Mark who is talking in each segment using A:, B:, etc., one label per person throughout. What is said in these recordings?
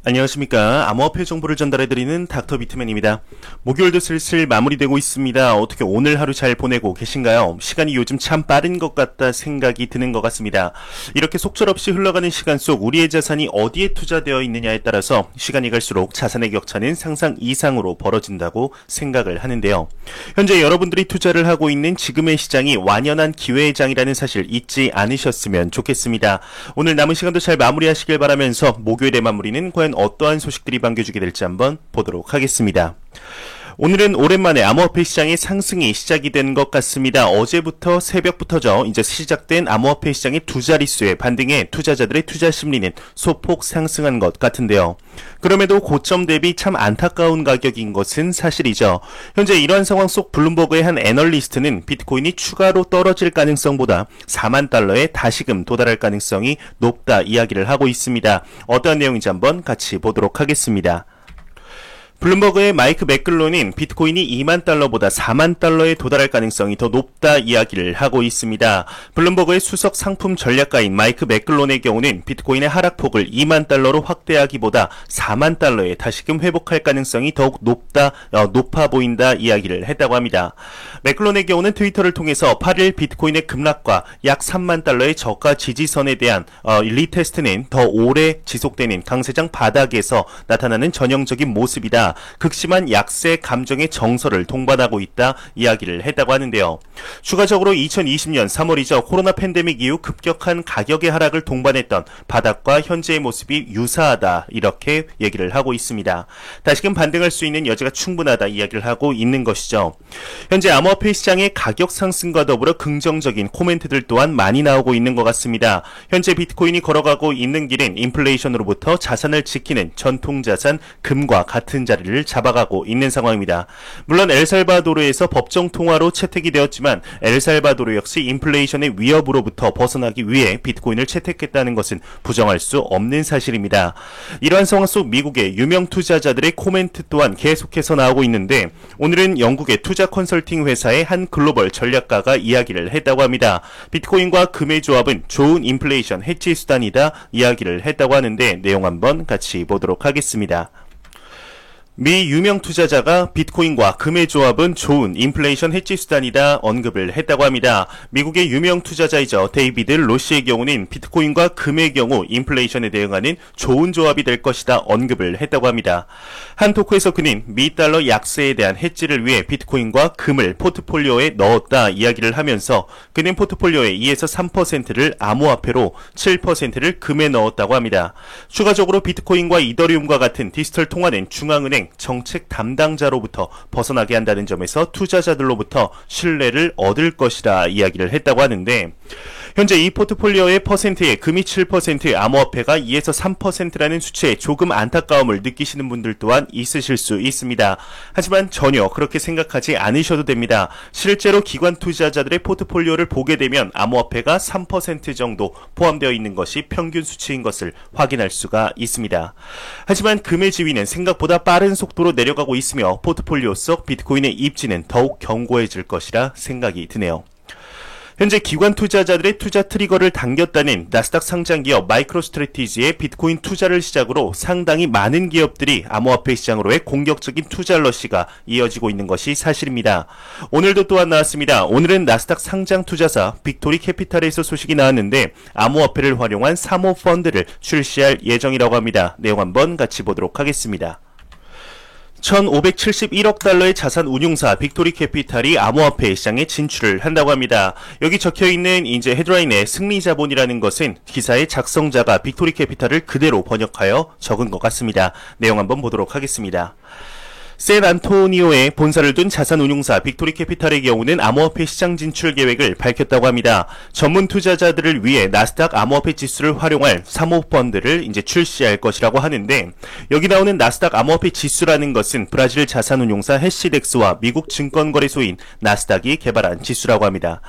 A: 안녕하십니까. 암호화폐 정보를 전달해드리는 닥터 비트맨입니다. 목요일도 슬슬 마무리되고 있습니다. 어떻게 오늘 하루 잘 보내고 계신가요? 시간이 요즘 참 빠른 것 같다 생각이 드는 것 같습니다. 이렇게 속절없이 흘러가는 시간 속 우리의 자산이 어디에 투자되어 있느냐에 따라서 시간이 갈수록 자산의 격차는 상상 이상으로 벌어진다고 생각을 하는데요. 현재 여러분들이 투자를 하고 있는 지금의 시장이 완연한 기회의 장이라는 사실 잊지 않으셨으면 좋겠습니다. 오늘 남은 시간도 잘 마무리하시길 바라면서 목요일의 마무리는 과연 어떠한 소식들이 반겨주게 될지 한번 보도록 하겠습니다. 오늘은 오랜만에 암호화폐 시장의 상승이 시작이 된 것 같습니다. 어제부터 새벽부터죠. 이제 시작된 암호화폐 시장의 두 자릿수의 반등에 투자자들의 투자 심리는 소폭 상승한 것 같은데요. 그럼에도 고점 대비 참 안타까운 가격인 것은 사실이죠. 현재 이러한 상황 속 블룸버그의 한 애널리스트는 비트코인이 추가로 떨어질 가능성보다 4만 달러에 다시금 도달할 가능성이 높다 이야기를 하고 있습니다. 어떠한 내용인지 한번 같이 보도록 하겠습니다. 블룸버그의 마이크 맥글론은 비트코인이 2만 달러보다 4만 달러에 도달할 가능성이 더 높다 이야기를 하고 있습니다. 블룸버그의 수석 상품 전략가인 마이크 맥글론의 경우는 비트코인의 하락폭을 2만 달러로 확대하기보다 4만 달러에 다시금 회복할 가능성이 더욱 높아 보인다 이야기를 했다고 합니다. 맥글론의 경우는 트위터를 통해서 8일 비트코인의 급락과 약 3만 달러의 저가 지지선에 대한 리테스트는 더 오래 지속되는 강세장 바닥에서 나타나는 전형적인 모습이다. 극심한 약세 감정의 정서를 동반하고 있다 이야기를 했다고 하는데요. 추가적으로 2020년 3월이죠. 코로나 팬데믹 이후 급격한 가격의 하락을 동반했던 바닥과 현재의 모습이 유사하다 이렇게 얘기를 하고 있습니다. 다시금 반등할 수 있는 여지가 충분하다 이야기를 하고 있는 것이죠. 현재 암호화폐 시장의 가격 상승과 더불어 긍정적인 코멘트들 또한 많이 나오고 있는 것 같습니다. 현재 비트코인이 걸어가고 있는 길은 인플레이션으로부터 자산을 지키는 전통자산 금과 같은 자리를 잡아가고 있는 상황입니다. 물론 엘살바도르에서 법정 통화로 채택이 되었지만 엘살바도르 역시 인플레이션의 위협으로부터 벗어나기 위해 비트코인을 채택했다는 것은 부정할 수 없는 사실입니다. 이러한 상황 속 미국의 유명 투자자들의 코멘트 또한 계속해서 나오고 있는데 오늘은 영국의 투자 컨설팅 회사의 한 글로벌 전략가가 이야기를 했다고 합니다. 비트코인과 금의 조합은 좋은 인플레이션 해치 수단이다 이야기를 했다고 하는데 내용 한번 같이 보도록 하겠습니다. 미 유명 투자자가 비트코인과 금의 조합은 좋은 인플레이션 해지 수단이다 언급을 했다고 합니다. 미국의 유명 투자자이죠. 데이비드 로시의 경우는 비트코인과 금의 경우 인플레이션에 대응하는 좋은 조합이 될 것이다 언급을 했다고 합니다. 한 토크에서 그는 미 달러 약세에 대한 해지를 위해 비트코인과 금을 포트폴리오에 넣었다 이야기를 하면서 그는 포트폴리오의 2에서 3%를 암호화폐로 7%를 금에 넣었다고 합니다. 추가적으로 비트코인과 이더리움과 같은 디지털 통화는 중앙은행 정책 담당자로부터 벗어나게 한다는 점에서 투자자들로부터 신뢰를 얻을 것이라 이야기를 했다고 하는데 현재 이 포트폴리오의 퍼센트에 금이 7%, 암호화폐가 2에서 3%라는 수치에 조금 안타까움을 느끼시는 분들 또한 있으실 수 있습니다. 하지만 전혀 그렇게 생각하지 않으셔도 됩니다. 실제로 기관 투자자들의 포트폴리오를 보게 되면 암호화폐가 3% 정도 포함되어 있는 것이 평균 수치인 것을 확인할 수가 있습니다. 하지만 금의 지위는 생각보다 빠른 속도로 내려가고 있으며 포트폴리오 속 비트코인의 입지는 더욱 견고해질 것이라 생각이 드네요. 현재 기관 투자자들의 투자 트리거를 당겼다는 나스닥 상장 기업 마이크로스트래티지의 비트코인 투자를 시작으로 상당히 많은 기업들이 암호화폐 시장으로의 공격적인 투자 러시가 이어지고 있는 것이 사실입니다. 오늘도 또한 나왔습니다. 오늘은 나스닥 상장 투자사 빅토리 캐피탈에서 소식이 나왔는데 암호화폐를 활용한 사모펀드를 출시할 예정이라고 합니다. 내용 한번 같이 보도록 하겠습니다. 1,571억 달러의 자산 운용사 빅토리 캐피탈이 암호화폐 시장에 진출을 한다고 합니다. 여기 적혀있는 이제 헤드라인에 승리 자본이라는 것은 기사의 작성자가 빅토리 캐피탈을 그대로 번역하여 적은 것 같습니다. 내용 한번 보도록 하겠습니다. 샌안토니오에 본사를 둔 자산운용사 빅토리 캐피탈의 경우는 암호화폐 시장 진출 계획을 밝혔다고 합니다. 전문 투자자들을 위해 나스닥 암호화폐 지수를 활용할 사모펀드를 이제 출시할 것이라고 하는데 여기 나오는 나스닥 암호화폐 지수라는 것은 브라질 자산운용사 해시덱스와 미국 증권거래소인 나스닥이 개발한 지수라고 합니다.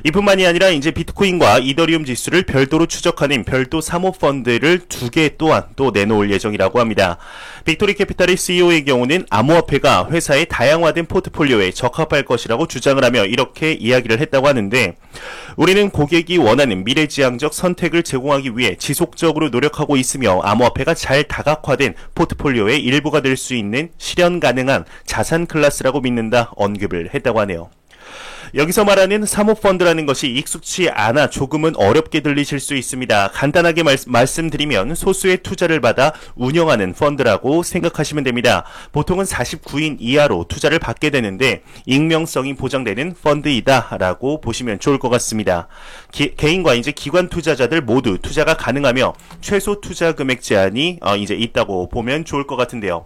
A: 이뿐만이 아니라 이제 비트코인과 이더리움 지수를 별도로 추적하는 별도 사모펀드를 2개 또한 또 내놓을 예정이라고 합니다. 빅토리 캐피탈의 CEO의 경우는 암호화폐가 회사의 다양화된 포트폴리오에 적합할 것이라고 주장을 하며 이렇게 이야기를 했다고 하는데, 우리는 고객이 원하는 미래지향적 선택을 제공하기 위해 지속적으로 노력하고 있으며 암호화폐가 잘 다각화된 포트폴리오의 일부가 될 수 있는 실현 가능한 자산 클래스라고 믿는다 언급을 했다고 하네요. 여기서 말하는 사모펀드라는 것이 익숙치 않아 조금은 어렵게 들리실 수 있습니다. 간단하게 말씀드리면 소수의 투자를 받아 운영하는 펀드라고 생각하시면 됩니다. 보통은 49인 이하로 투자를 받게 되는데 익명성이 보장되는 펀드이다 라고 보시면 좋을 것 같습니다. 개인과 이제 기관 투자자들 모두 투자가 가능하며 최소 투자 금액 제한이 이제 있다고 보면 좋을 것 같은데요.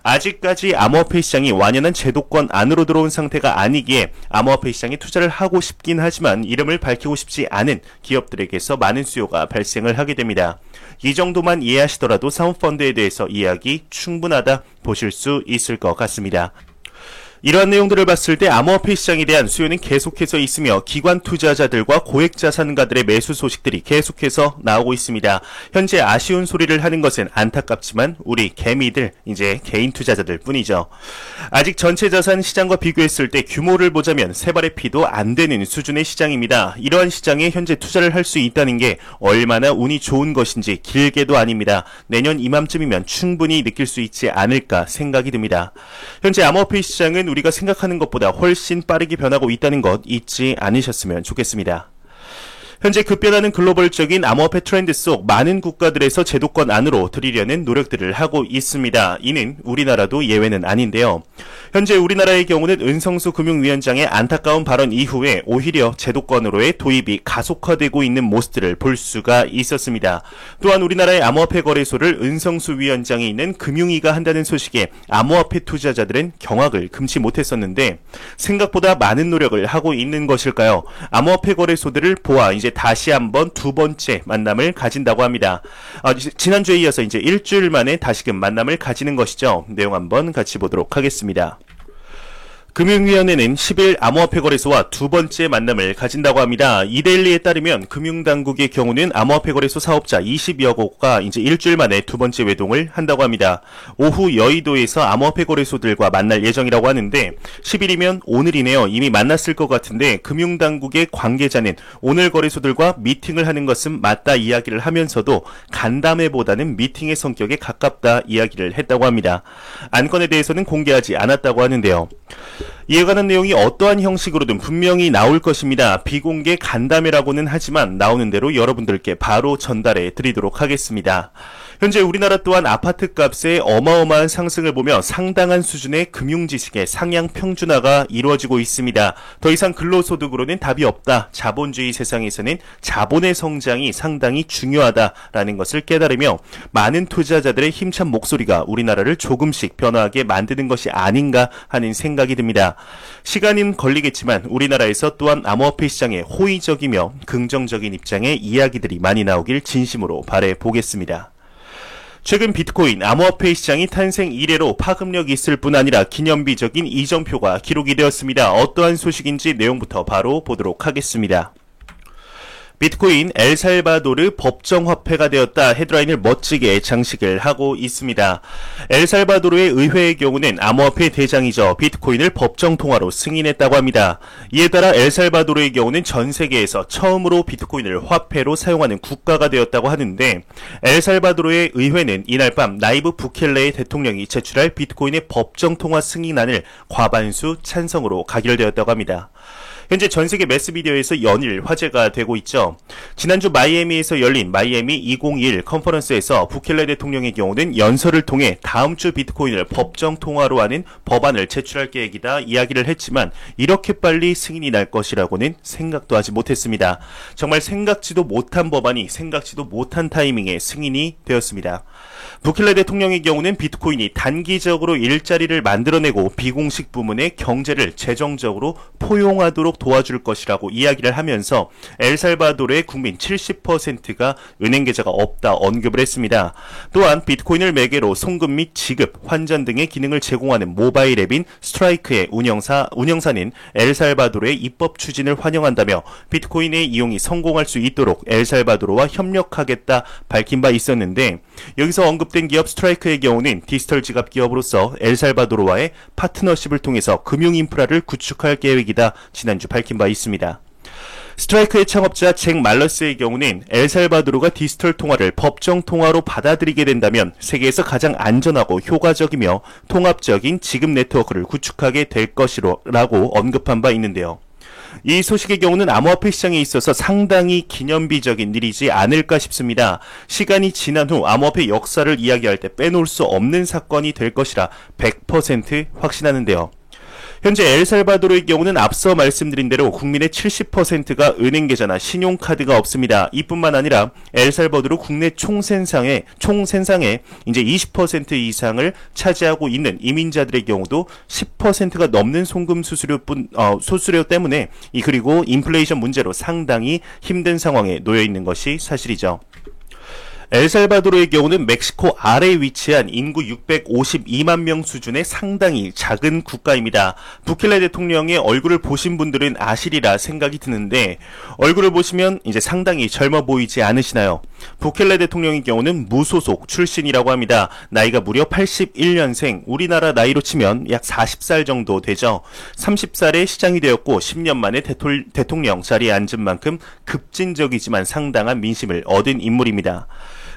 A: 아직까지 암호화폐 시장이 완연한 제도권 안으로 들어온 상태가 아니기에 암호화폐 시장에 투자를 하고 싶긴 하지만 이름을 밝히고 싶지 않은 기업들에게서 많은 수요가 발생을 하게 됩니다. 이 정도만 이해하시더라도 사모펀드에 대해서 이해하기 충분하다 보실 수 있을 것 같습니다. 이러한 내용들을 봤을 때 암호화폐 시장에 대한 수요는 계속해서 있으며 기관 투자자들과 고액 자산가들의 매수 소식들이 계속해서 나오고 있습니다. 현재 아쉬운 소리를 하는 것은 안타깝지만 우리 개미들, 이제 개인 투자자들 뿐이죠. 아직 전체 자산 시장과 비교했을 때 규모를 보자면 세 발의 피도 안 되는 수준의 시장입니다. 이러한 시장에 현재 투자를 할 수 있다는 게 얼마나 운이 좋은 것인지 길게도 아닙니다. 내년 이맘쯤이면 충분히 느낄 수 있지 않을까 생각이 듭니다. 현재 암호화폐 시장은 우리가 생각하는 것보다 훨씬 빠르게 변하고 있다는 것 잊지 않으셨으면 좋겠습니다. 현재 급변하는 글로벌적인 암호화폐 트렌드 속 많은 국가들에서 제도권 안으로 들이려는 노력들을 하고 있습니다. 이는 우리나라도 예외는 아닌데요. 현재 우리나라의 경우는 은성수 금융위원장의 안타까운 발언 이후에 오히려 제도권으로의 도입이 가속화되고 있는 모습들을 볼 수가 있었습니다. 또한 우리나라의 암호화폐 거래소를 은성수 위원장이 있는 금융위가 한다는 소식에 암호화폐 투자자들은 경악을 금치 못했었는데 생각보다 많은 노력을 하고 있는 것일까요? 암호화폐 거래소들을 보아 이제 다시 한번 두 번째 만남을 가진다고 합니다. 지난주에 이어서 이제 일주일 만에 다시금 만남을 가지는 것이죠. 내용 한번 같이 보도록 하겠습니다. 금융위원회는 10일 암호화폐 거래소와 두 번째 만남을 가진다고 합니다. 이데일리에 따르면 금융당국의 경우는 암호화폐 거래소 사업자 20여 곳과 이제 일주일 만에 두 번째 외동을 한다고 합니다. 오후 여의도에서 암호화폐 거래소들과 만날 예정이라고 하는데 10일이면 오늘이네요. 이미 만났을 것 같은데 금융당국의 관계자는 오늘 거래소들과 미팅을 하는 것은 맞다 이야기를 하면서도 간담회보다는 미팅의 성격에 가깝다 이야기를 했다고 합니다. 안건에 대해서는 공개하지 않았다고 하는데요. 이에 관한 내용이 어떠한 형식으로든 분명히 나올 것입니다. 비공개 간담회라고는 하지만 나오는 대로 여러분들께 바로 전달해 드리도록 하겠습니다. 현재 우리나라 또한 아파트 값의 어마어마한 상승을 보며 상당한 수준의 금융지식의 상향 평준화가 이루어지고 있습니다. 더 이상 근로소득으로는 답이 없다. 자본주의 세상에서는 자본의 성장이 상당히 중요하다라는 것을 깨달으며 많은 투자자들의 힘찬 목소리가 우리나라를 조금씩 변화하게 만드는 것이 아닌가 하는 생각이 듭니다. 시간은 걸리겠지만 우리나라에서 또한 암호화폐 시장에 호의적이며 긍정적인 입장의 이야기들이 많이 나오길 진심으로 바라보겠습니다. 최근 비트코인 암호화폐 시장이 탄생 이래로 파급력이 있을 뿐 아니라 기념비적인 이정표가 기록이 되었습니다. 어떠한 소식인지 내용부터 바로 보도록 하겠습니다. 비트코인 엘살바도르 법정화폐가 되었다 헤드라인을 멋지게 장식을 하고 있습니다. 엘살바도르의 의회의 경우는 암호화폐 대장이죠. 비트코인을 법정통화로 승인했다고 합니다. 이에 따라 엘살바도르의 경우는 전 세계에서 처음으로 비트코인을 화폐로 사용하는 국가가 되었다고 하는데 엘살바도르의 의회는 이날 밤 나이브 부켈레의 대통령이 제출할 비트코인의 법정통화 승인안을 과반수 찬성으로 가결되었다고 합니다. 현재 전세계 매스미디어에서 연일 화제가 되고 있죠. 지난주 마이애미에서 열린 마이애미 2021 컨퍼런스에서 부켈레 대통령의 경우는 연설을 통해 다음 주 비트코인을 법정 통화로 하는 법안을 제출할 계획이다 이야기를 했지만 이렇게 빨리 승인이 날 것이라고는 생각도 하지 못했습니다. 정말 생각지도 못한 법안이 생각지도 못한 타이밍에 승인이 되었습니다. 부켈레 대통령의 경우는 비트코인이 단기적으로 일자리를 만들어내고 비공식 부문의 경제를 재정적으로 포용하도록 있도록 도와줄 것이라고 이야기를 하면서 엘살바도르의 국민 70%가 은행 계좌가 없다 언급을 했습니다. 또한 비트코인을 매개로 송금 및 지급, 환전 등의 기능을 제공하는 모바일 앱인 스트라이크의 운영사는 엘살바도르의 입법 추진을 환영한다며 비트코인의 이용이 성공할 수 있도록 엘살바도르와 협력하겠다 밝힌 바 있었는데, 여기서 언급된 기업 스트라이크의 경우는 디지털 지갑 기업으로서 엘살바도르와의 파트너십을 통해서 금융 인프라를 구축할 계획이다 지난주 밝힌 바 있습니다. 스트라이크의 창업자 잭 말러스의 경우는 엘살바도르가 디지털 통화를 법정 통화로 받아들이게 된다면 세계에서 가장 안전하고 효과적이며 통합적인 지급 네트워크를 구축하게 될 것이라고 언급한 바 있는데요. 이 소식의 경우는 암호화폐 시장에 있어서 상당히 기념비적인 일이지 않을까 싶습니다. 시간이 지난 후 암호화폐 역사를 이야기할 때 빼놓을 수 없는 사건이 될 것이라 100% 확신하는데요. 현재 엘살바도르의 경우는 앞서 말씀드린 대로 국민의 70%가 은행 계좌나 신용카드가 없습니다. 이뿐만 아니라 엘살바도르 국내 총생산의 이제 20% 이상을 차지하고 있는 이민자들의 경우도 10%가 넘는 송금 수수료 때문에 그리고 인플레이션 문제로 상당히 힘든 상황에 놓여 있는 것이 사실이죠. 엘살바도르의 경우는 멕시코 아래에 위치한 인구 652만 명 수준의 상당히 작은 국가입니다. 부켈레 대통령의 얼굴을 보신 분들은 아시리라 생각이 드는데, 얼굴을 보시면 이제 상당히 젊어 보이지 않으시나요? 부켈레 대통령의 경우는 무소속 출신이라고 합니다. 나이가 무려 81년생, 우리나라 나이로 치면 약 40살 정도 되죠. 30살에 시장이 되었고 10년 만에 대통령 자리에 앉은 만큼 급진적이지만 상당한 민심을 얻은 인물입니다.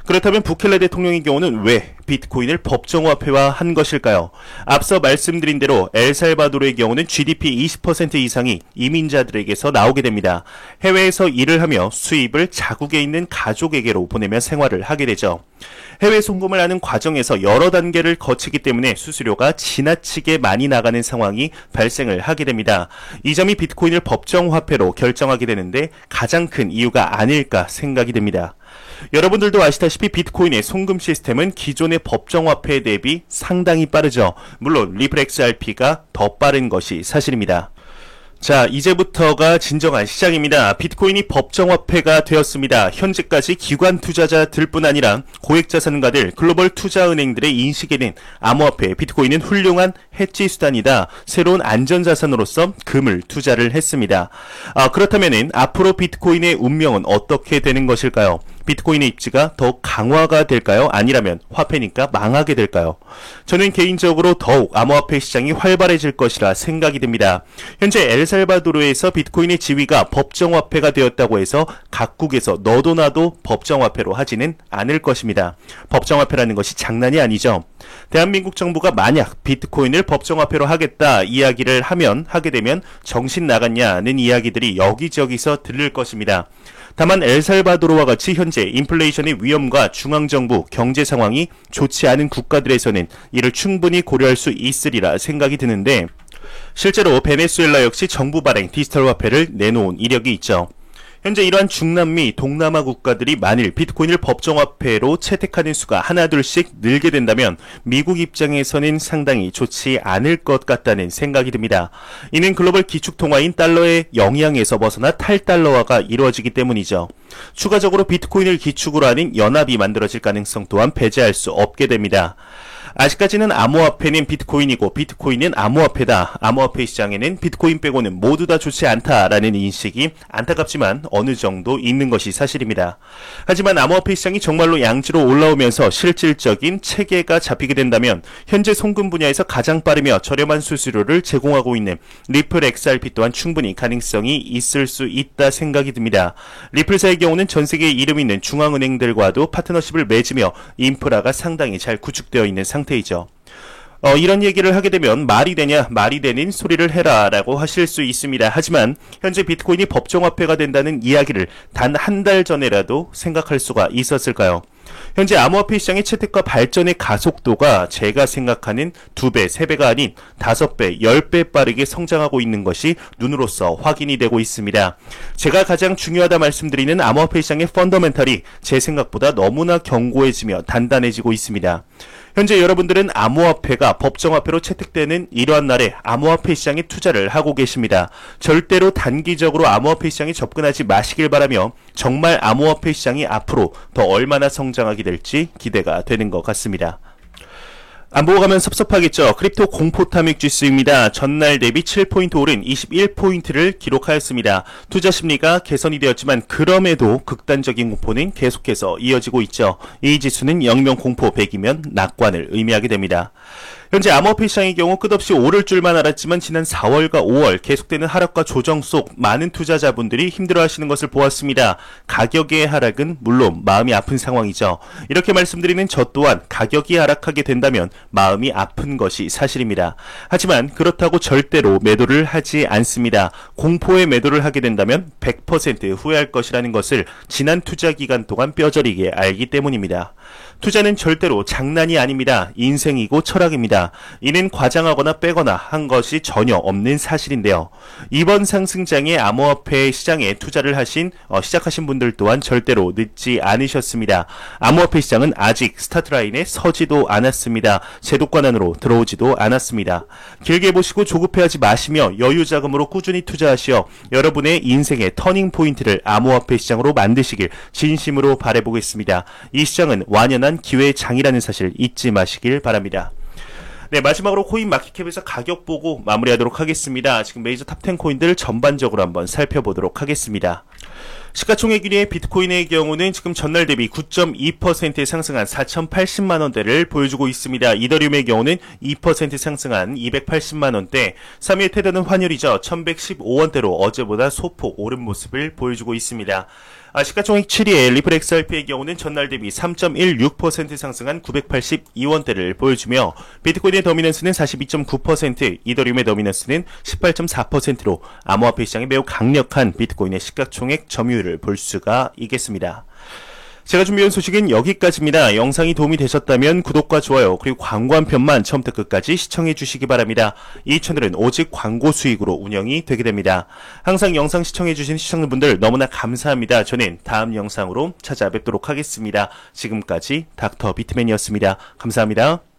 A: 그렇다면 부켈레 대통령의 경우는 왜 비트코인을 법정화폐화한 것일까요? 앞서 말씀드린 대로 엘살바도르의 경우는 GDP 20% 이상이 이민자들에게서 나오게 됩니다. 해외에서 일을 하며 수입을 자국에 있는 가족에게로 보내며 생활을 하게 되죠. 해외 송금을 하는 과정에서 여러 단계를 거치기 때문에 수수료가 지나치게 많이 나가는 상황이 발생을 하게 됩니다. 이 점이 비트코인을 법정화폐로 결정하게 되는데 가장 큰 이유가 아닐까 생각이 됩니다. 여러분들도 아시다시피 비트코인의 송금 시스템은 기존의 법정화폐 대비 상당히 빠르죠. 물론 리플 XRP가 더 빠른 것이 사실입니다. 자, 이제부터가 진정한 시작입니다. 비트코인이 법정화폐가 되었습니다. 현재까지 기관 투자자들뿐 아니라 고액자산가들, 글로벌 투자은행들의 인식에는 암호화폐, 비트코인은 훌륭한 해지 수단이다. 새로운 안전자산으로서 금을 투자를 했습니다. 그렇다면 앞으로 비트코인의 운명은 어떻게 되는 것일까요? 비트코인의 입지가 더욱 강화가 될까요? 아니라면 화폐니까 망하게 될까요? 저는 개인적으로 더욱 암호화폐 시장이 활발해질 것이라 생각이 듭니다. 현재 엘살바도르에서 비트코인의 지위가 법정화폐가 되었다고 해서 각국에서 너도 나도 법정화폐로 하지는 않을 것입니다. 법정화폐라는 것이 장난이 아니죠. 대한민국 정부가 만약 비트코인을 법정화폐로 하겠다 이야기를 하게 되면 정신 나갔냐는 이야기들이 여기저기서 들릴 것입니다. 다만 엘살바도르와 같이 현재 인플레이션의 위험과 중앙정부 경제 상황이 좋지 않은 국가들에서는 이를 충분히 고려할 수 있으리라 생각이 드는데, 실제로 베네수엘라 역시 정부 발행 디지털 화폐를 내놓은 이력이 있죠. 현재 이러한 중남미, 동남아 국가들이 만일 비트코인을 법정화폐로 채택하는 수가 하나둘씩 늘게 된다면 미국 입장에서는 상당히 좋지 않을 것 같다는 생각이 듭니다. 이는 글로벌 기축통화인 달러의 영향에서 벗어나 탈달러화가 이루어지기 때문이죠. 추가적으로 비트코인을 기축으로 하는 연합이 만들어질 가능성 또한 배제할 수 없게 됩니다. 아직까지는 암호화폐는 비트코인이고 비트코인은 암호화폐다. 암호화폐 시장에는 비트코인 빼고는 모두 다 좋지 않다라는 인식이 안타깝지만 어느 정도 있는 것이 사실입니다. 하지만 암호화폐 시장이 정말로 양지로 올라오면서 실질적인 체계가 잡히게 된다면 현재 송금 분야에서 가장 빠르며 저렴한 수수료를 제공하고 있는 리플 XRP 또한 충분히 가능성이 있을 수 있다 생각이 듭니다. 리플사의 경우는 전 세계에 이름 있는 중앙은행들과도 파트너십을 맺으며 인프라가 상당히 잘 구축되어 있는 상태이죠. 이런 얘기를 하게 되면 말이 되냐, 말이 되는 소리를 해라 라고 하실 수 있습니다. 하지만 현재 비트코인이 법정화폐가 된다는 이야기를 단 한 달 전에라도 생각할 수가 있었을까요? 현재 암호화폐 시장의 채택과 발전의 가속도가 제가 생각하는 2배, 3배가 아닌 5배, 10배 빠르게 성장하고 있는 것이 눈으로서 확인이 되고 있습니다. 제가 가장 중요하다 말씀드리는 암호화폐 시장의 펀더멘탈이 제 생각보다 너무나 견고해지며 단단해지고 있습니다. 현재 여러분들은 암호화폐가 법정화폐로 채택되는 이러한 날에 암호화폐 시장에 투자를 하고 계십니다. 절대로 단기적으로 암호화폐 시장에 접근하지 마시길 바라며 정말 암호화폐 시장이 앞으로 더 얼마나 성장하게 될지 기대가 되는 것 같습니다. 안 보고 가면 섭섭하겠죠. 크립토 공포 탐욕 지수입니다. 전날 대비 7포인트 오른 21포인트를 기록하였습니다. 투자 심리가 개선이 되었지만 그럼에도 극단적인 공포는 계속해서 이어지고 있죠. 이 지수는 영명 공포 100이면 낙관을 의미하게 됩니다. 현재 암호화폐 시장의 경우 끝없이 오를 줄만 알았지만 지난 4월과 5월 계속되는 하락과 조정 속 많은 투자자분들이 힘들어하시는 것을 보았습니다. 가격의 하락은 물론 마음이 아픈 상황이죠. 이렇게 말씀드리는 저 또한 가격이 하락하게 된다면 마음이 아픈 것이 사실입니다. 하지만 그렇다고 절대로 매도를 하지 않습니다. 공포의 매도를 하게 된다면 100% 후회할 것이라는 것을 지난 투자 기간 동안 뼈저리게 알기 때문입니다. 투자는 절대로 장난이 아닙니다. 인생이고 철학입니다. 이는 과장하거나 빼거나 한 것이 전혀 없는 사실인데요. 이번 상승장에 암호화폐 시장에 투자를 시작하신 분들 또한 절대로 늦지 않으셨습니다. 암호화폐 시장은 아직 스타트라인에 서지도 않았습니다. 제도권 안으로 들어오지도 않았습니다. 길게 보시고 조급해하지 마시며 여유자금으로 꾸준히 투자하시어 여러분의 인생의 터닝포인트를 암호화폐 시장으로 만드시길 진심으로 바라보겠습니다. 이 시장은 완연한 기회의 장이라는 사실 잊지 마시길 바랍니다. 네, 마지막으로 코인 마켓캡에서 가격 보고 마무리하도록 하겠습니다. 지금 메이저 탑10 코인들 전반적으로 한번 살펴보도록 하겠습니다. 시가총액 1위의 비트코인의 경우는 지금 전날 대비 9.2% 상승한 4,080만원대를 보여주고 있습니다. 이더리움의 경우는 2% 상승한 280만원대, 3위의 테더는 환율이죠. 1,115원대로 어제보다 소폭 오른 모습을 보여주고 있습니다. 시가총액 7위의 리플 XRP의 경우는 전날 대비 3.16% 상승한 982원대를 보여주며 비트코인의 더미넌스는 42.9%, 이더리움의 더미넌스는 18.4%로 암호화폐 시장에 매우 강력한 비트코인의 시가총액 점유율을 볼 수가 있겠습니다. 제가 준비한 소식은 여기까지입니다. 영상이 도움이 되셨다면 구독과 좋아요 그리고 광고 한 편만 처음부터 끝까지 시청해 주시기 바랍니다. 이 채널은 오직 광고 수익으로 운영이 되게 됩니다. 항상 영상 시청해 주신 시청자분들 너무나 감사합니다. 저는 다음 영상으로 찾아뵙도록 하겠습니다. 지금까지 닥터 비트맨이었습니다. 감사합니다.